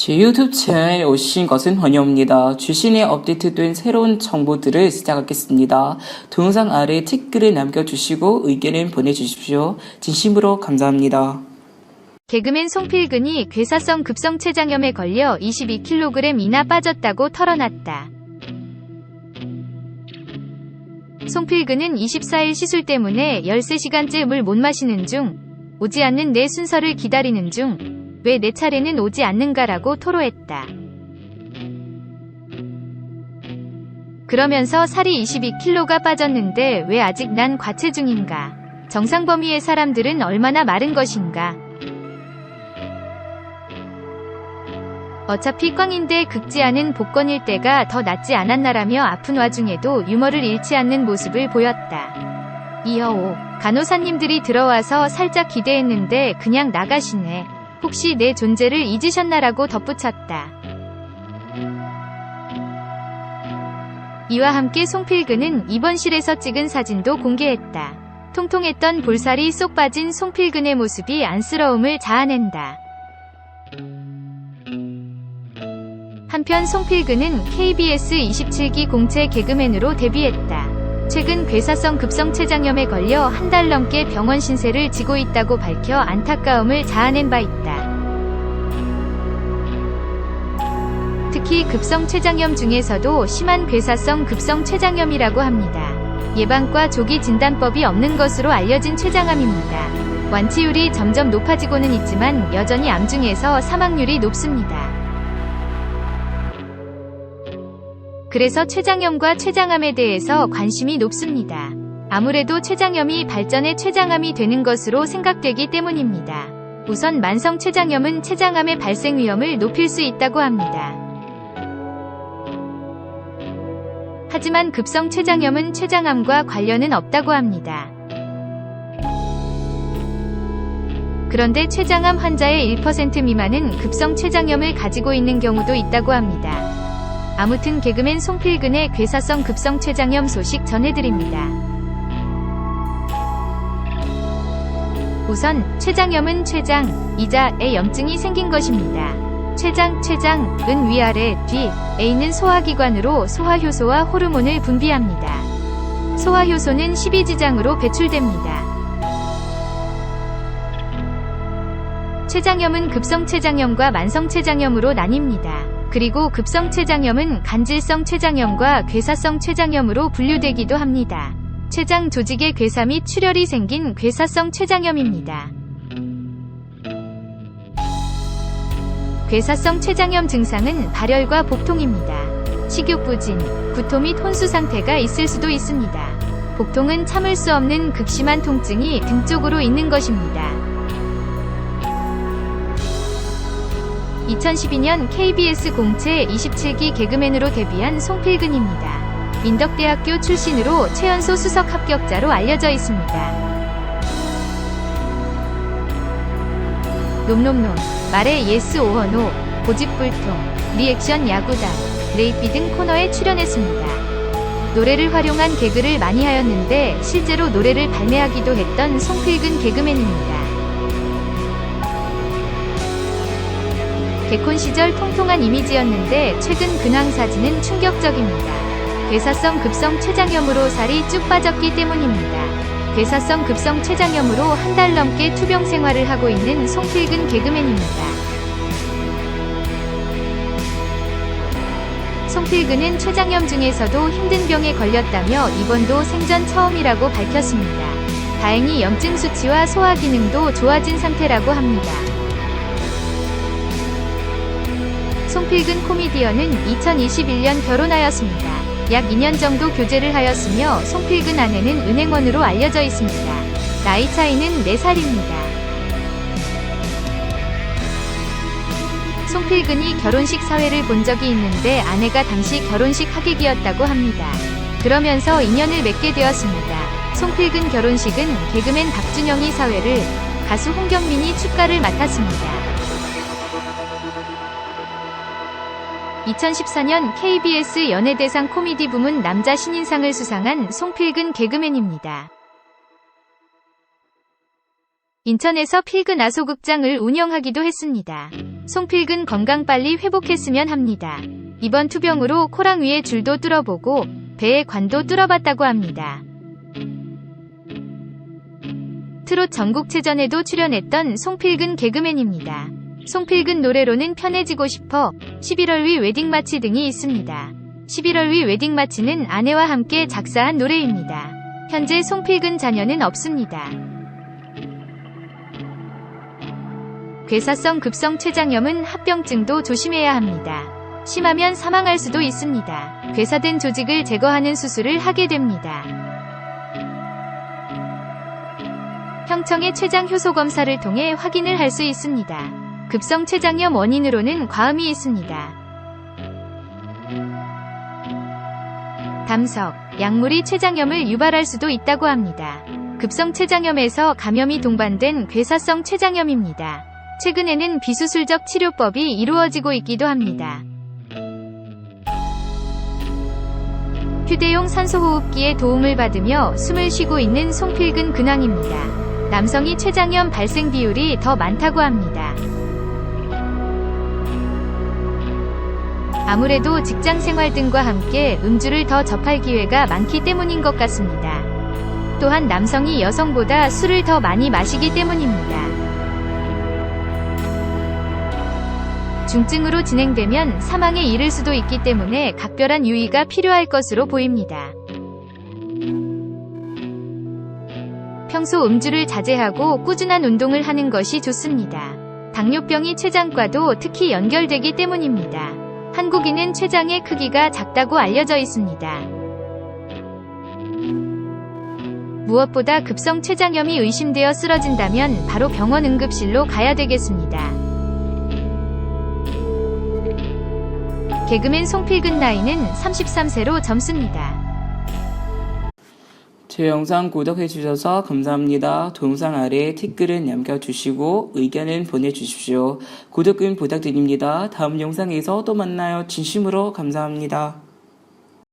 제 유튜브 채널에 오신 것은 환영합니다. 주신에 업데이트된 새로운 정보들을 시작하겠습니다. 동영상 아래 댓글을 남겨주시고 의견을 보내주십시오. 진심으로 감사합니다. 개그맨 송필근이 괴사성 급성췌장염에 걸려 22kg이나 빠졌다고 털어놨다. 송필근은 24일 시술 때문에 13시간째 물 못 마시는 중, 오지 않는 내 순서를 기다리는 중, 왜 내 차례는 오지 않는가라고 토로했다. 그러면서 살이 22kg가 빠졌는데 왜 아직 난 과체중인가? 정상 범위의 사람들은 얼마나 마른 것인가? 어차피 꽝인데 긁지 않은 복권일 때가 더 낫지 않았나라며 아픈 와중에도 유머를 잃지 않는 모습을 보였다. 이어 간호사님들이 들어와서 살짝 기대했는데 그냥 나가시네. 혹시 내 존재를 잊으셨나라고 덧붙였다. 이와 함께 송필근은 입원실에서 찍은 사진도 공개했다. 통통했던 볼살이 쏙 빠진 송필근의 모습이 안쓰러움을 자아낸다. 한편 송필근은 KBS 27기 공채 개그맨으로 데뷔했다. 최근 괴사성 급성췌장염에 걸려 한 달 넘게 병원 신세를 지고 있다고 밝혀 안타까움을 자아낸 바 있다. 특히 급성췌장염 중에서도 심한 괴사성 급성췌장염이라고 합니다. 예방과 조기 진단법이 없는 것으로 알려진 췌장암입니다. 완치율이 점점 높아지고는 있지만 여전히 암 중에서 사망률이 높습니다. 그래서 췌장염과 췌장암에 대해서 관심이 높습니다. 아무래도 췌장염이 발전해 췌장암이 되는 것으로 생각되기 때문입니다. 우선 만성 췌장염은 췌장암의 발생 위험을 높일 수 있다고 합니다. 하지만 급성 췌장염은 췌장암과 관련은 없다고 합니다. 그런데 췌장암 환자의 1% 미만은 급성 췌장염을 가지고 있는 경우도 있다고 합니다. 아무튼 개그맨 송필근의 괴사성 급성췌장염 소식 전해드립니다. 우선 췌장염은 췌장, 이자에 염증이 생긴 것입니다. 췌장은 위아래, 뒤에 있는 소화기관으로 소화효소와 호르몬을 분비합니다. 소화효소는 십이지장으로 배출됩니다. 췌장염은 급성췌장염과 만성췌장염으로 나뉩니다. 그리고 급성췌장염은 간질성 췌장염과 괴사성 췌장염으로 분류되기도 합니다. 췌장 조직에 괴사 및 출혈이 생긴 괴사성 췌장염입니다. 괴사성 췌장염 증상은 발열과 복통입니다. 식욕부진, 구토 및 혼수 상태가 있을 수도 있습니다. 복통은 참을 수 없는 극심한 통증이 등 쪽으로 있는 것입니다. 2012년 KBS 공채 27기 개그맨으로 데뷔한 송필근입니다. 민덕대학교 출신으로 최연소 수석 합격자로 알려져 있습니다. 놈놈놈, 말의 예스 오어 노, 고집불통, 리액션 야구단, 레이피 등 코너에 출연했습니다. 노래를 활용한 개그를 많이 하였는데 실제로 노래를 발매하기도 했던 송필근 개그맨입니다. 개콘 시절 통통한 이미지였는데 최근 근황 사진은 충격적입니다. 괴사성 급성췌장염으로 살이 쭉 빠졌기 때문입니다. 괴사성 급성췌장염으로 한 달 넘게 투병 생활을 하고 있는 송필근 개그맨입니다. 송필근은 췌장염 중에서도 힘든 병에 걸렸다며 입원도 생전 처음이라고 밝혔습니다. 다행히 염증 수치와 소화 기능도 좋아진 상태라고 합니다. 송필근 코미디언은 2021년 결혼하였습니다. 약 2년 정도 교제를 하였으며 송필근 아내는 은행원으로 알려져 있습니다. 나이 차이는 4살입니다. 송필근이 결혼식 사회를 본 적이 있는데 아내가 당시 결혼식 하객이었다고 합니다. 그러면서 인연을 맺게 되었습니다. 송필근 결혼식은 개그맨 박준영이 사회를, 가수 홍경민이 축가를 맡았습니다. 2014년 KBS 연예대상 코미디 부문 남자 신인상을 수상한 송필근 개그맨입니다. 인천에서 필근 아소극장을 운영하기도 했습니다. 송필근 건강 빨리 회복했으면 합니다. 이번 투병으로 코랑 위에 줄도 뚫어보고 배에 관도 뚫어봤다고 합니다. 트롯 전국체전에도 출연했던 송필근 개그맨입니다. 송필근 노래로는 편해지고 싶어, 11월 위 웨딩마치 등이 있습니다. 11월 위 웨딩마치는 아내와 함께 작사한 노래입니다. 현재 송필근 자녀는 없습니다. 괴사성 급성 췌장염은 합병증도 조심해야 합니다. 심하면 사망할 수도 있습니다. 괴사된 조직을 제거하는 수술을 하게 됩니다. 형청의 췌장 효소 검사를 통해 확인을 할 수 있습니다. 급성 췌장염 원인으로는 과음이 있습니다. 담석, 약물이 췌장염을 유발할 수도 있다고 합니다. 급성 췌장염에서 감염이 동반된 괴사성 췌장염입니다. 최근에는 비수술적 치료법이 이루어지고 있기도 합니다. 휴대용 산소호흡기의 도움을 받으며 숨을 쉬고 있는 송필근 근황입니다. 남성이 췌장염 발생 비율이 더 많다고 합니다. 아무래도 직장 생활 등과 함께 음주를 더 접할 기회가 많기 때문인 것 같습니다. 또한 남성이 여성보다 술을 더 많이 마시기 때문입니다. 중증으로 진행되면 사망에 이를 수도 있기 때문에 각별한 유의가 필요할 것으로 보입니다. 평소 음주를 자제하고 꾸준한 운동을 하는 것이 좋습니다. 당뇨병이 췌장과도 특히 연결되기 때문입니다. 한국인은 췌장의 크기가 작다고 알려져 있습니다. 무엇보다 급성 췌장염이 의심되어 쓰러진다면 바로 병원 응급실로 가야 되겠습니다. 개그맨 송필근 나이는 33세로 젊습니다. 제 영상 구독해주셔서 감사합니다. 동영상 아래에 댓글은 남겨주시고 의견은 보내주십시오. 구독은 부탁드립니다. 다음 영상에서 또 만나요. 진심으로 감사합니다.